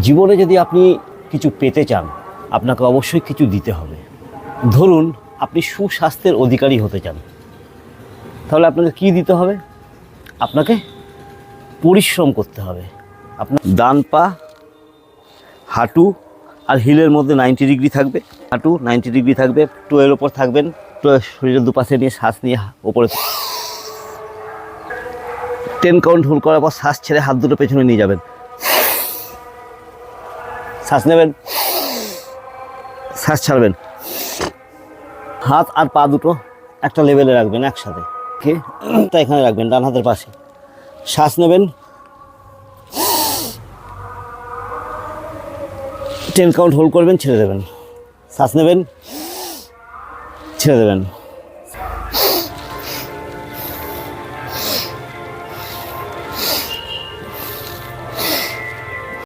জীবনে যদি আপনি কিছু পেতে চান, আপনাকে অবশ্যই কিছু দিতে হবে। ধরুন আপনি সুস্বাস্থ্যের অধিকারী হতে চান, তাহলে আপনাকে কি দিতে হবে? আপনাকে পরিশ্রম করতে হবে। আপনার ডান পা, হাঁটু আর হিলের মধ্যে 90 ডিগ্রি থাকবে। হাঁটু 90 ডিগ্রি থাকবে, টোয়ের ওপর থাকবেন, শরীরের দুপাশে নিয়ে শ্বাস নিয়ে ওপরে 10 কাউন্ট হোল্ড করার পর শ্বাস ছেড়ে হাত দুটো পেছনে নিয়ে যাবেন। শ্বাস নেবেন, শ্বাস ছাড়বেন। হাত আর পা দুটো একটা লেভেলে রাখবেন একসাথে, তা এখানে রাখবেন ডান হাতের পাশে। শ্বাস নেবেন, 10 কাউন্ট হোল্ড করবেন, ছেড়ে দেবেন। শ্বাস নেবেন, ছেড়ে দেবেন।